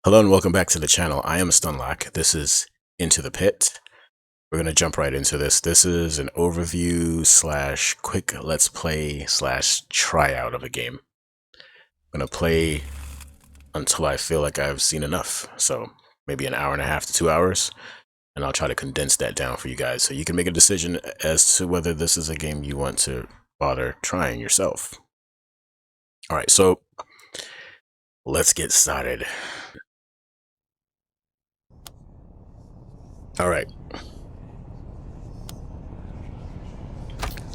Hello and welcome back to the channel. I am Stunlock. This is Into the Pit. We're going to jump right into this. This is an overview slash quick let's play slash tryout of a game. I'm going to play until I feel like I've seen enough. So maybe an hour and a half to 2 hours. And I'll try to condense that down for you guys so you can make a decision as to whether this is a game you want to bother trying yourself. All right, so let's get started. All right.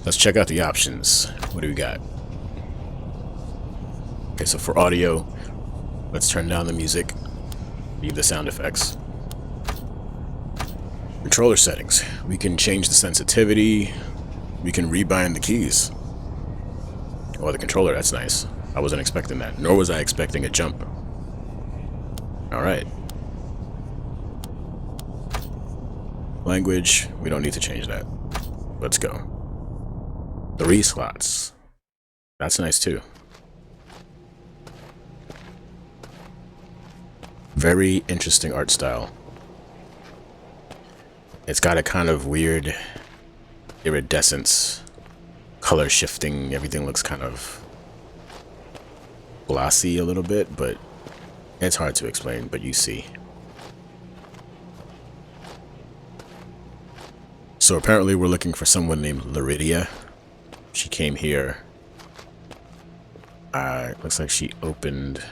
Let's check out the options. What do we got? Okay, so for audio, let's turn down the music, leave the sound effects. Controller settings. We can change the sensitivity. We can rebind the keys. Oh, the controller, that's nice. I wasn't expecting that, nor was I expecting a jump. All right. Language, we don't need to change that. Let's go. 3 slots. That's nice too. Very interesting art style. It's got a kind of weird iridescence, color shifting. Everything looks kind of glossy a little bit, but it's hard to explain, but you see. So apparently we're looking for someone named Luridia. She came here. Looks like she opened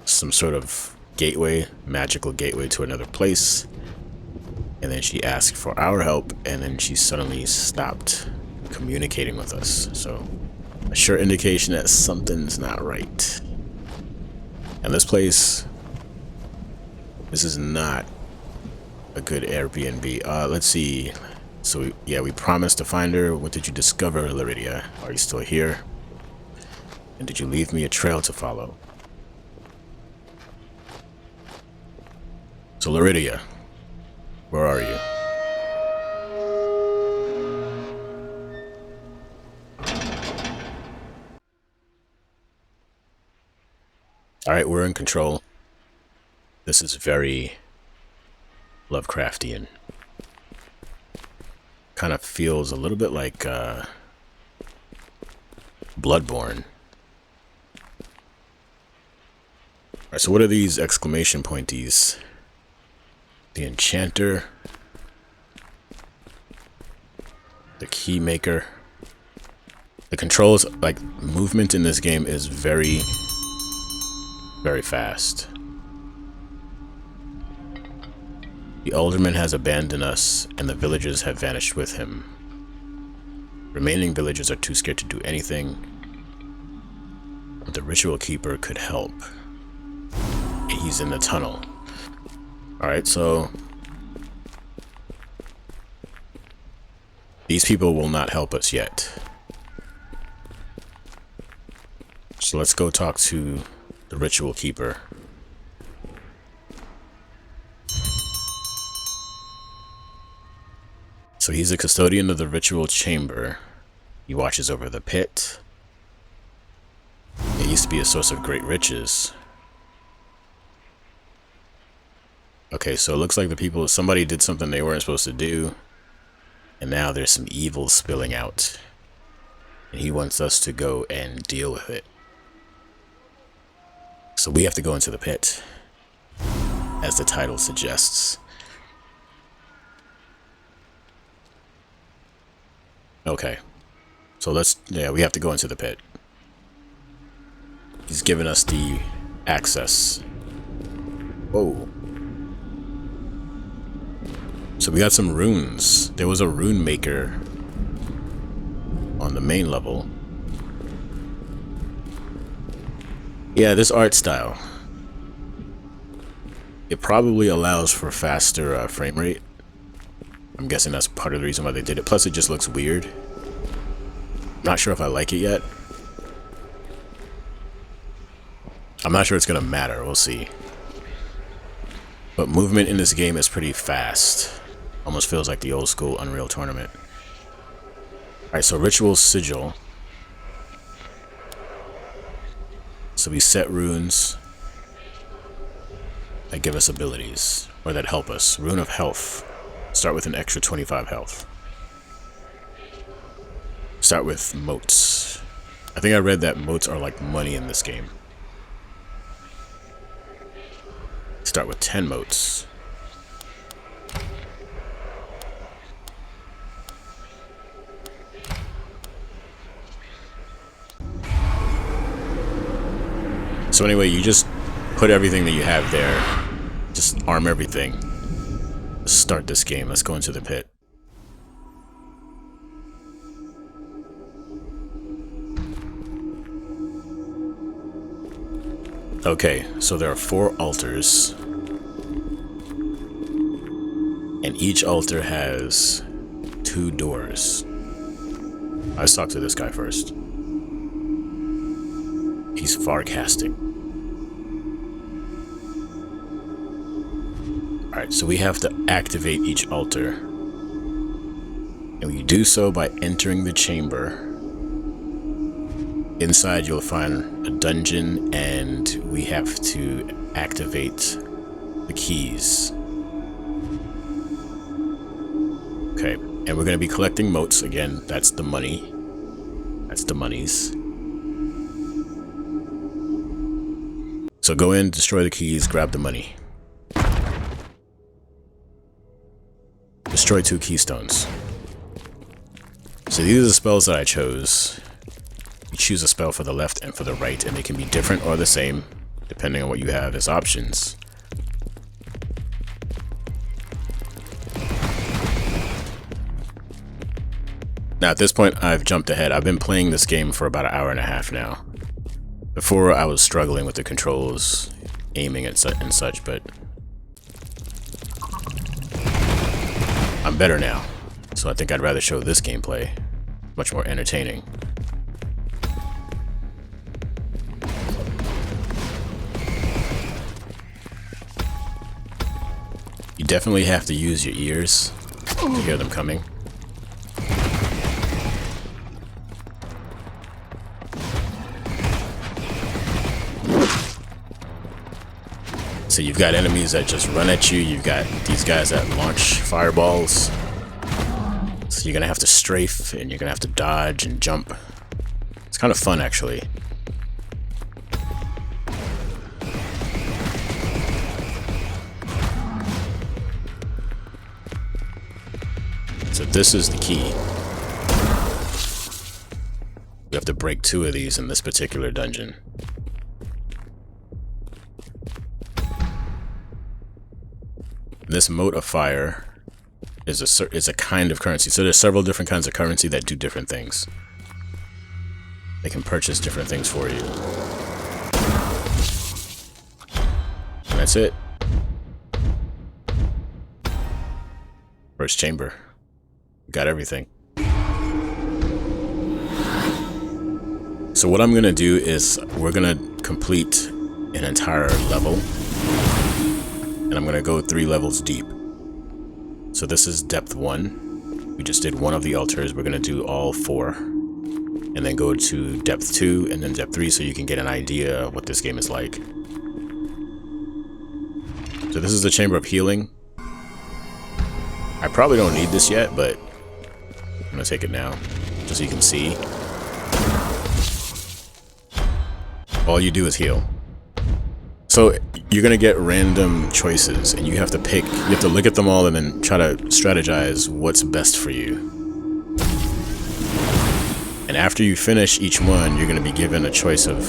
some sort of gateway, magical gateway to another place. And then she asked for our help, and then she suddenly stopped communicating with us. So a sure indication that something's not right. And this place, this is not a good Airbnb. Let's see. So we promised to find her. What did you discover, Luridia? Are you still here? And did you leave me a trail to follow? So Luridia, where are you? Alright, we're in control. This is very Lovecraftian. Kind of feels a little bit like Bloodborne. Alright, so what are these exclamation pointies? The Enchanter. The Keymaker. The controls, like, movement in this game is very, very fast. The alderman has abandoned us, and the villagers have vanished with him. Remaining villagers are too scared to do anything, but the ritual keeper could help. He's in the tunnel. Alright, so these people will not help us yet. So let's go talk to the ritual keeper. So he's a custodian of the ritual chamber. He watches over the pit. It used to be a source of great riches. Okay, so it looks like somebody did something they weren't supposed to do, and now there's some evil spilling out, and he wants us to go and deal with it. So we have to go into the pit, as the title suggests. Okay, so we have to go into the pit. He's given us the access. Whoa. So we got some runes. There was a rune maker on the main level. Yeah, this art style. It probably allows for faster frame rate. I'm guessing that's part of the reason why they did it. Plus, it just looks weird. Not sure if I like it yet. I'm not sure it's gonna matter. We'll see. But movement in this game is pretty fast. Almost feels like the old school Unreal Tournament. Alright, so Ritual Sigil. So we set runes that give us abilities, or that help us. Rune of health. Start with an extra 25 health. Start with motes. I think I read that motes are like money in this game. Start with 10 motes. So anyway, you just put everything that you have there. Just arm everything. Let's start this game. Let's go into the pit. Okay, so there are 4 altars. And each altar has 2 doors. Let's talk to this guy first. He's far casting. Alright, so we have to activate each altar. And we do so by entering the chamber. Inside you'll find a dungeon, and we have to activate the keys. Okay, and we're going to be collecting motes again. That's the money. That's the monies. So go in, destroy the keys, grab the money. Destroy 2 keystones. So these are the spells that I chose. You choose a spell for the left and for the right, and they can be different or the same, depending on what you have as options. Now at this point, I've jumped ahead. I've been playing this game for about an hour and a half now. Before, I was struggling with the controls, aiming and such, but I'm better now. So I think I'd rather show this gameplay. Much more entertaining. You definitely have to use your ears to hear them coming. So you've got enemies that just run at you. You've got these guys that launch fireballs. So you're gonna have to strafe, and you're gonna have to dodge and jump. It's kind of fun, actually. So this is the key. We have to break 2 of these in this particular dungeon. This mote of fire is a kind of currency. So there's several different kinds of currency that do different things. They can purchase different things for you. And that's it. First chamber. Got everything. So what I'm gonna do is we're gonna complete an entire level. And I'm going to go 3 levels deep. So this is depth 1. We just did 1 of the altars. We're going to do all 4. And then go to depth 2 and then depth 3 so you can get an idea of what this game is like. So this is the Chamber of Healing. I probably don't need this yet, but I'm going to take it now just so you can see. All you do is heal. So you're gonna get random choices, and you have to pick. You have to look at them all and then try to strategize what's best for you. And after you finish each one, you're gonna be given a choice of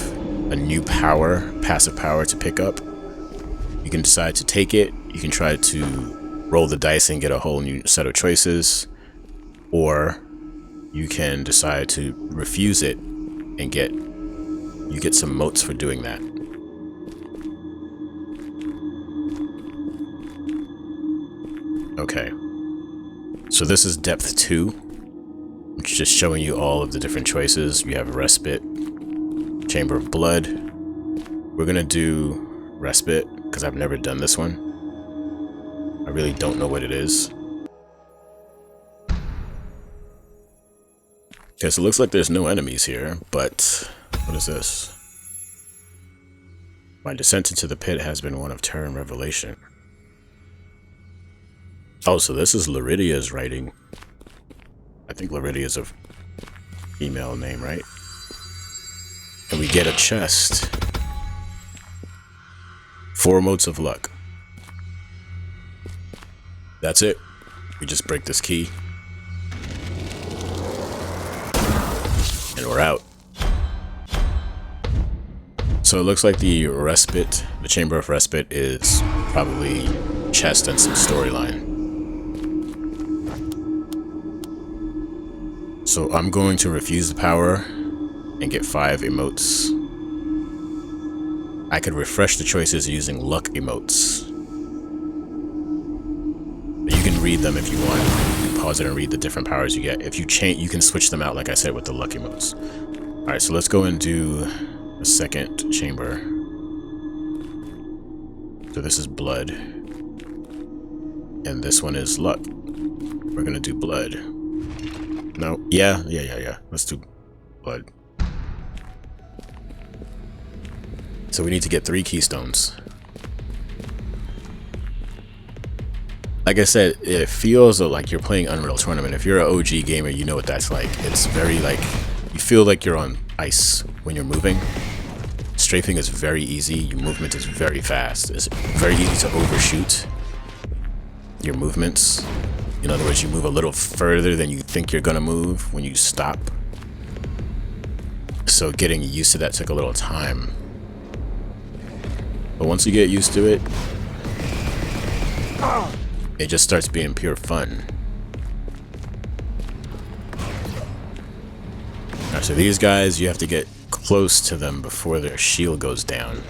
a new power, passive power to pick up. You can decide to take it. You can try to roll the dice and get a whole new set of choices, or you can decide to refuse it and get some motes for doing that. Okay, so this is depth 2, which is just showing you all of the different choices. You have respite, chamber of blood. We're gonna do respite because I've never done this one. I really don't know what it is. Okay, so it looks like there's no enemies here, but what is this? My descent into the pit has been one of terror and revelation. Oh, so this is Luridia's writing. I think Luridia is a female name, right? And we get a chest. 4 motes of luck. That's it. We just break this key. And we're out. So it looks like the respite, the Chamber of Respite, is probably chest and some storyline. So I'm going to refuse the power and get 5 emotes. I could refresh the choices using luck emotes. You can read them if you want. You can pause it and read the different powers you get. If you change, you can switch them out, like I said, with the luck emotes. Alright, so let's go and do a second chamber. So this is blood. And this one is luck. We're gonna do blood. No, yeah. Let's do blood. So we need to get 3 keystones. Like I said, it feels like you're playing Unreal Tournament. If you're an OG gamer, you know what that's like. It's very like, you feel like you're on ice when you're moving. Strafing is very easy. Your movement is very fast. It's very easy to overshoot your movements. In other words, you move a little further than you think you're gonna move when you stop. So getting used to that took a little time. But once you get used to it, it just starts being pure fun. Alright, so these guys, you have to get close to them before their shield goes down.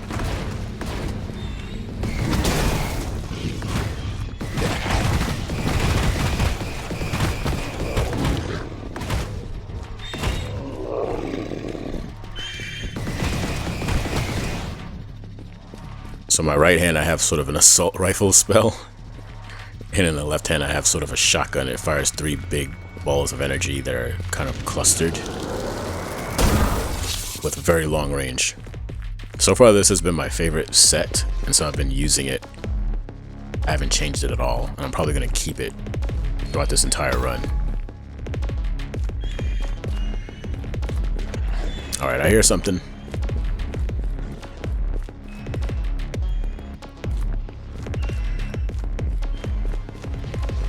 So my right hand, I have sort of an assault rifle spell. And in the left hand, I have sort of a shotgun. It fires 3 big balls of energy that are kind of clustered with very long range. So far, this has been my favorite set, and so I've been using it. I haven't changed it at all, and I'm probably going to keep it throughout this entire run. Alright, I hear something.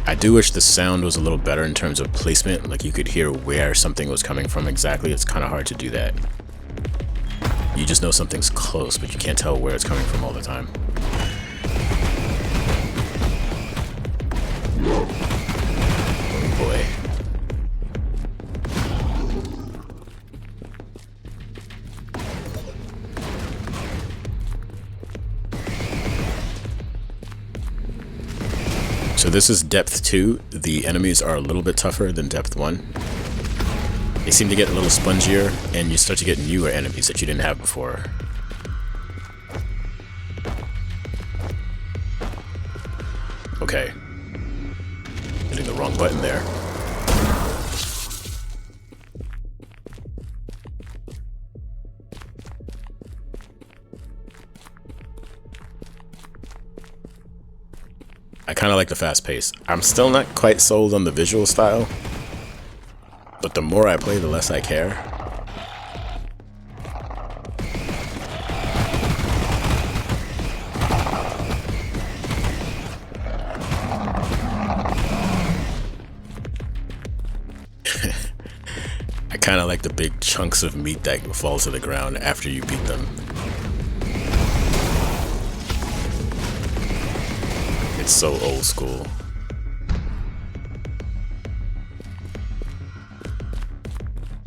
I do wish the sound was a little better in terms of placement, like you could hear where something was coming from exactly. It's kind of hard to do that. You just know something's close, but you can't tell where it's coming from all the time. Oh boy. So this is depth 2. The enemies are a little bit tougher than depth 1. They seem to get a little spongier, and you start to get newer enemies that you didn't have before. Okay. Hitting the wrong button there. I kind of like the fast pace. I'm still not quite sold on the visual style, but the more I play, the less I care. I kind of like the big chunks of meat that fall to the ground after you beat them. It's so old school.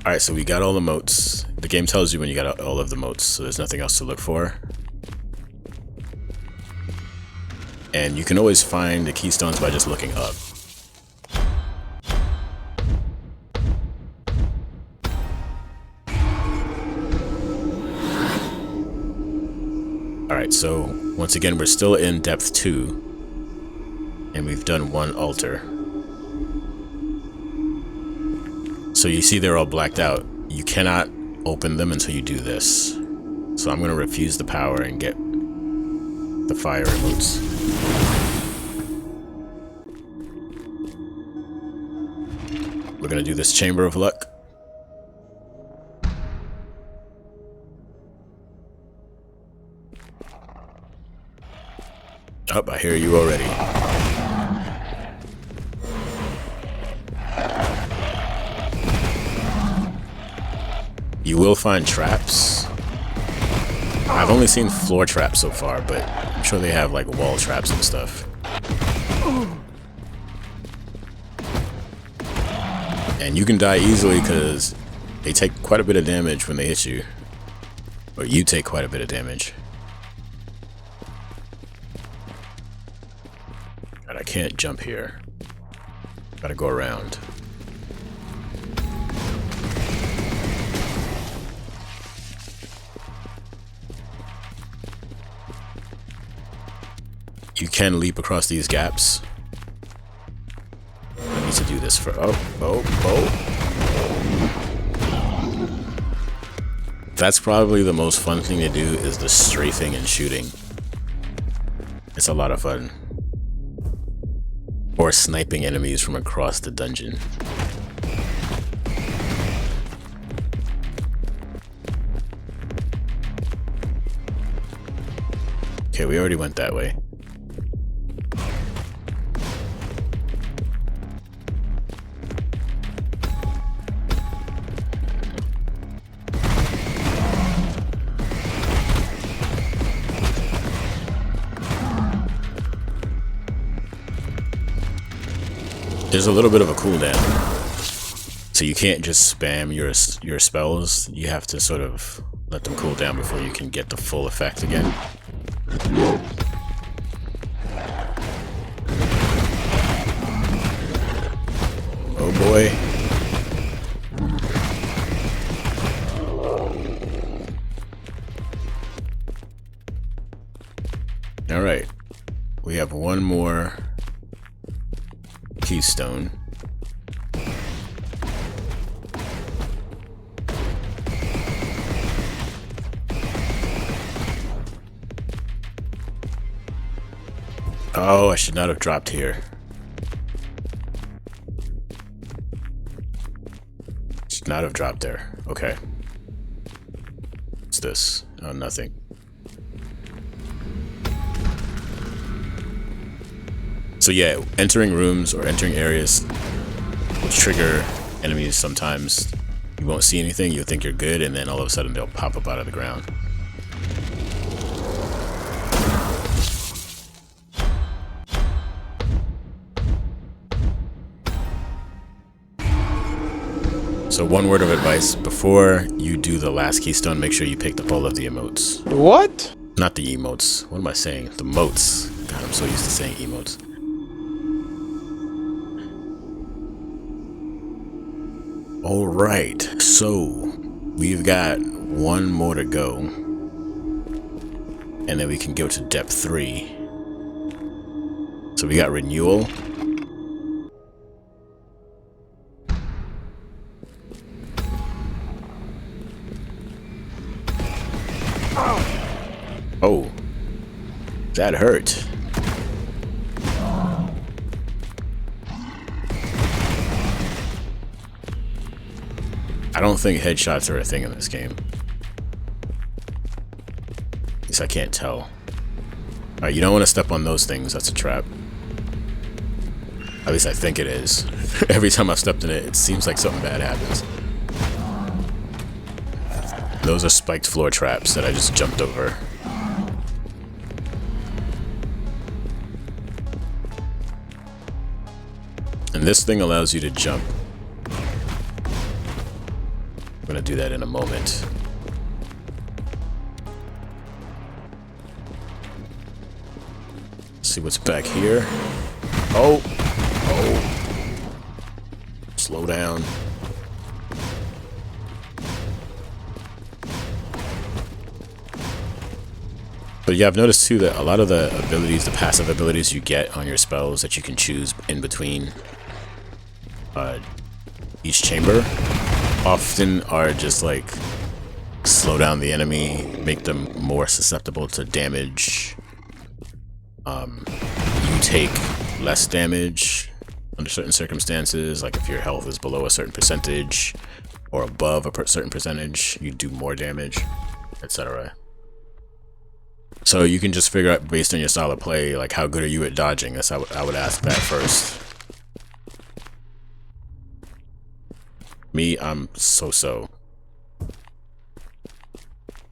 Alright, so we got all the motes. The game tells you when you got all of the motes, so there's nothing else to look for. And you can always find the keystones by just looking up. Alright, so once again, we're still in depth 2. And we've done 1 altar. So you see they're all blacked out. You cannot open them until you do this. So I'm going to refuse the power and get the fire emotes. We're gonna do this Chamber of Luck. Oh, I hear you already. You will find traps. I've only seen floor traps so far, but I'm sure they have like wall traps and stuff. And you can die easily because they take quite a bit of damage when they hit you. Or you take quite a bit of damage. God, I can't jump here. Gotta go around. You can leap across these gaps. I need to do this for... Oh. That's probably the most fun thing to do, is the strafing and shooting. It's a lot of fun. Or sniping enemies from across the dungeon. Okay, we already went that way. There's a little bit of a cooldown, so you can't just spam your spells. You have to sort of let them cool down before you can get the full effect again. Oh boy. All right, we have one more keystone. Oh, I should not have dropped here. Should not have dropped there. Okay. What's this? Oh, nothing. So yeah, entering rooms or entering areas will trigger enemies sometimes. You won't see anything, you'll think you're good, and then all of a sudden they'll pop up out of the ground. So one word of advice, before you do the last keystone, make sure you pick up all of the emotes. What? Not the emotes. What am I saying? The motes. God, I'm so used to saying emotes. Alright, so we've got one more to go. And then we can go to depth 3. So we got renewal. Oh, that hurt. I don't think headshots are a thing in this game. At least I can't tell. Alright, you don't want to step on those things. That's a trap. At least I think it is. Every time I've stepped in it, it seems like something bad happens. Those are spiked floor traps that I just jumped over. And this thing allows you to jump. I'm gonna do that in a moment. Let's see what's back here. Oh! Slow down. But yeah, I've noticed too that a lot of the abilities, the passive abilities you get on your spells that you can choose in between each chamber, often are just like slow down the enemy, make them more susceptible to damage, you take less damage under certain circumstances. Like if your health is below a certain percentage or above a certain percentage, you do more damage, etc. So you can just figure out based on your style of play, like how good are you at dodging. That's how I would ask that first. Me, I'm so-so.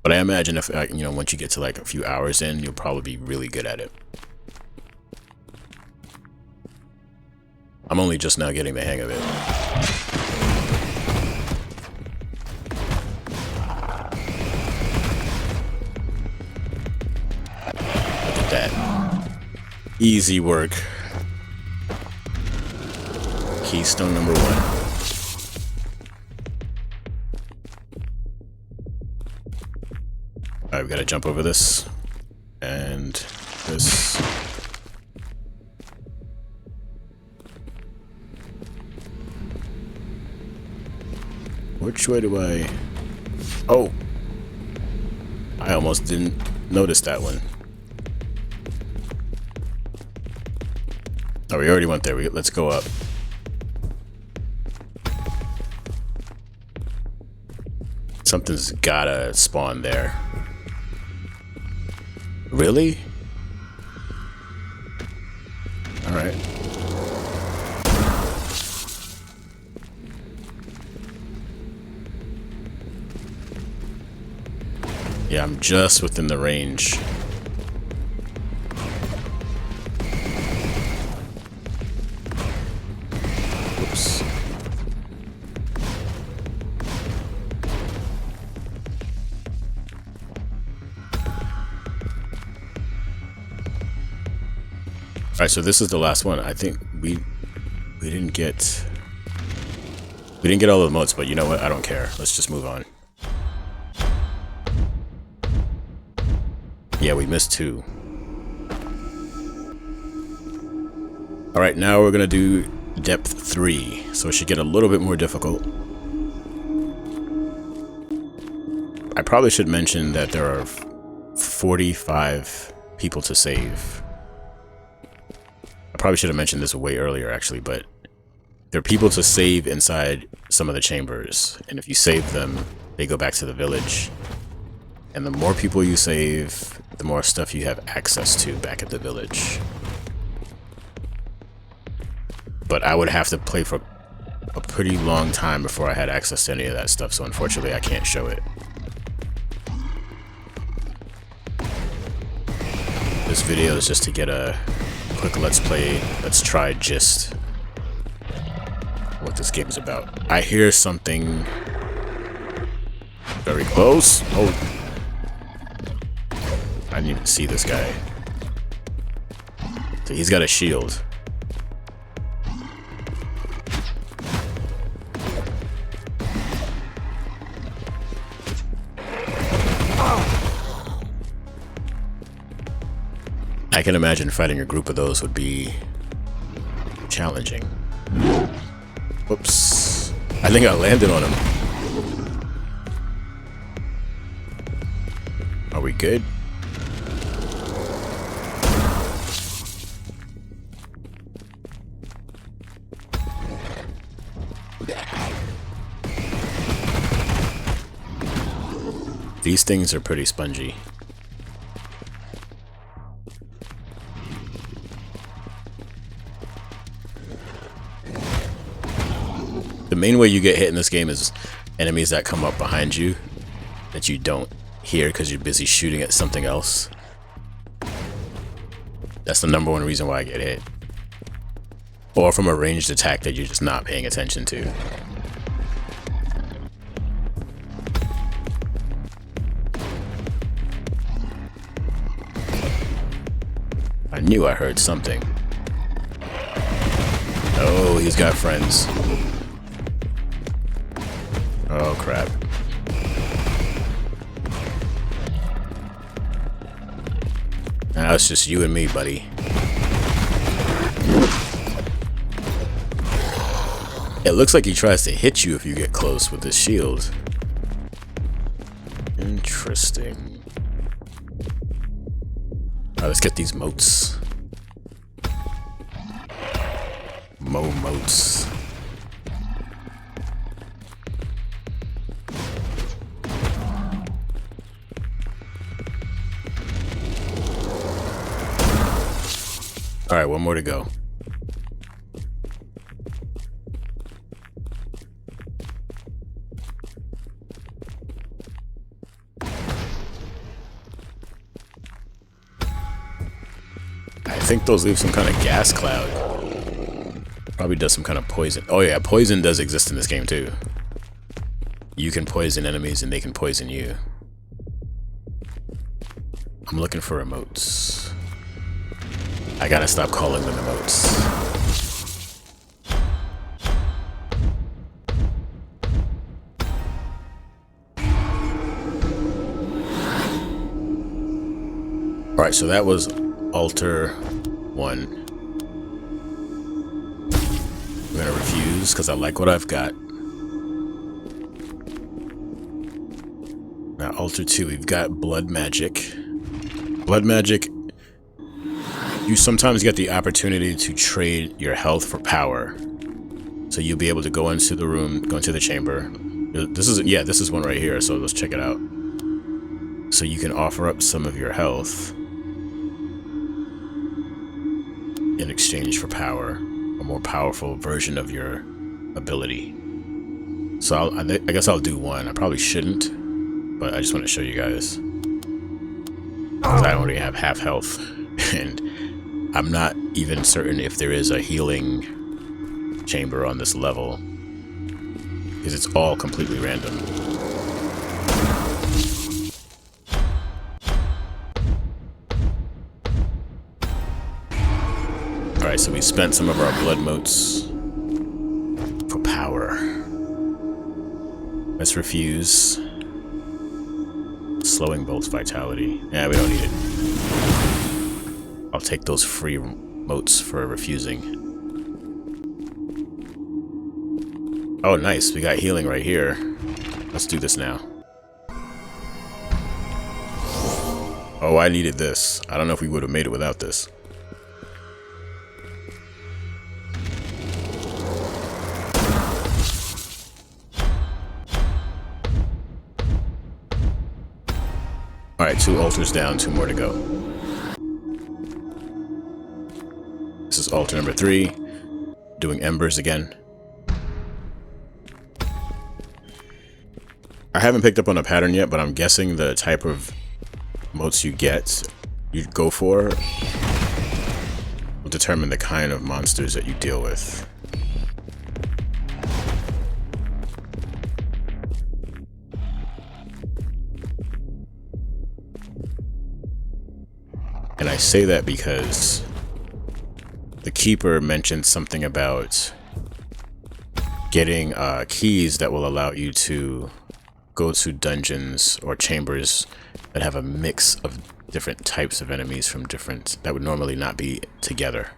But I imagine if, you know, once you get to like a few hours in, you'll probably be really good at it. I'm only just now getting the hang of it. Look at that. Easy work. Keystone number 1. Alright, we gotta jump over this. And this. Which way do I... Oh! I almost didn't notice that one. Oh, we already went there. Let's go up. Something's gotta spawn there. Really? Alright. Yeah, I'm just within the range. Oops. Alright, so this is the last one. I think we didn't get all of the motes, but you know what? I don't care. Let's just move on. Yeah, we missed 2. Alright, now we're gonna do depth 3, so it should get a little bit more difficult. I probably should mention that there are 45 people to save. I probably should have mentioned this way earlier, actually, but there are people to save inside some of the chambers, and if you save them, they go back to the village. And the more people you save, the more stuff you have access to back at the village. But I would have to play for a pretty long time before I had access to any of that stuff, so unfortunately I can't show it. This video is just to get a quick let's play, let's try gist what this game is about. I hear something very close. Oh, I didn't even see this guy. So he's got a shield. I can imagine fighting a group of those would be challenging. Whoops. I think I landed on him. Are we good? These things are pretty spongy. The main way you get hit in this game is enemies that come up behind you that you don't hear because you're busy shooting at something else. That's the #1 reason why I get hit. Or from a ranged attack that you're just not paying attention to. I knew I heard something. Oh, he's got friends. Oh, crap. Now it's just you and me, buddy. It looks like he tries to hit you if you get close with his shield. Interesting. Alright, let's get these motes. moats. Alright, one more to go. I think those leave some kind of gas cloud. Probably does some kind of poison. Oh yeah, poison does exist in this game too. You can poison enemies and they can poison you. I'm looking for emotes. I gotta stop calling them emotes. Alright, so that was altar 1. I'm gonna refuse because I like what I've got. Now altar 2, we've got blood magic. Blood magic, you sometimes get the opportunity to trade your health for power. So you'll be able to go into the room, go into the chamber. This is one right here, so let's check it out. So you can offer up some of your health in exchange for power, a more powerful version of your ability. So I guess I'll do one. I probably shouldn't, but I just want to show you guys. Because I only have half health, and I'm not even certain if there is a healing chamber on this level, because it's all completely random. Alright, so we spent some of our blood motes for power. Let's refuse. Slowing bolts vitality. Yeah, we don't need it. I'll take those free motes for refusing. Oh, nice. We got healing right here. Let's do this now. Oh, I needed this. I don't know if we would have made it without this. Alright, 2 altars down, 2 more to go. This is altar number 3. Doing embers again. I haven't picked up on a pattern yet, but I'm guessing the type of motes you go for, will determine the kind of monsters that you deal with. And I say that because the keeper mentioned something about getting keys that will allow you to go to dungeons or chambers that have a mix of different types of enemies from that would normally not be together.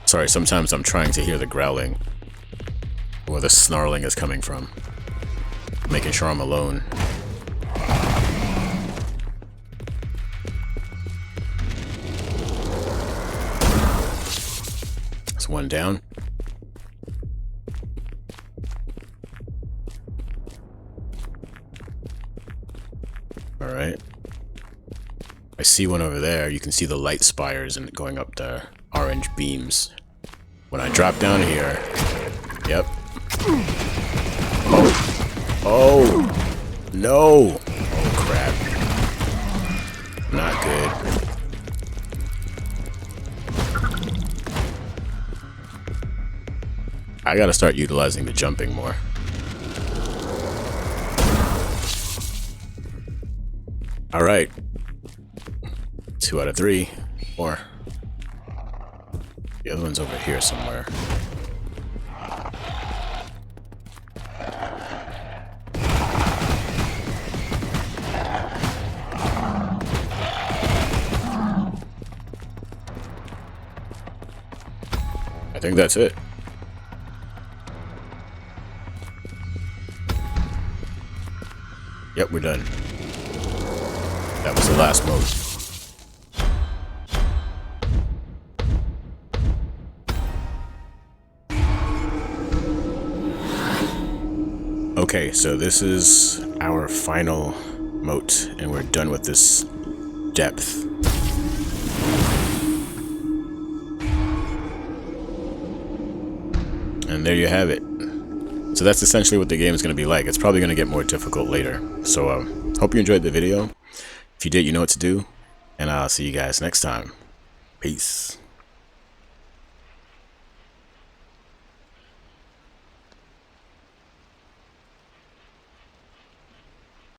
Sorry, sometimes I'm trying to hear the growling, where the snarling is coming from, making sure I'm alone. That's one down. Alright. I see one over there. You can see the light spires and going up the orange beams. When I drop down here, yep. Oh, no. Oh, crap. Not good. I gotta start utilizing the jumping more. All right. 2 out of 3. 4. The other one's over here somewhere. I think that's it. Yep, we're done. That was the last mode. Okay, so this is our final moat, and we're done with this depth. And there you have it. So that's essentially what the game is going to be like. It's probably going to get more difficult later. So hope you enjoyed the video. If you did, you know what to do. And I'll see you guys next time. Peace.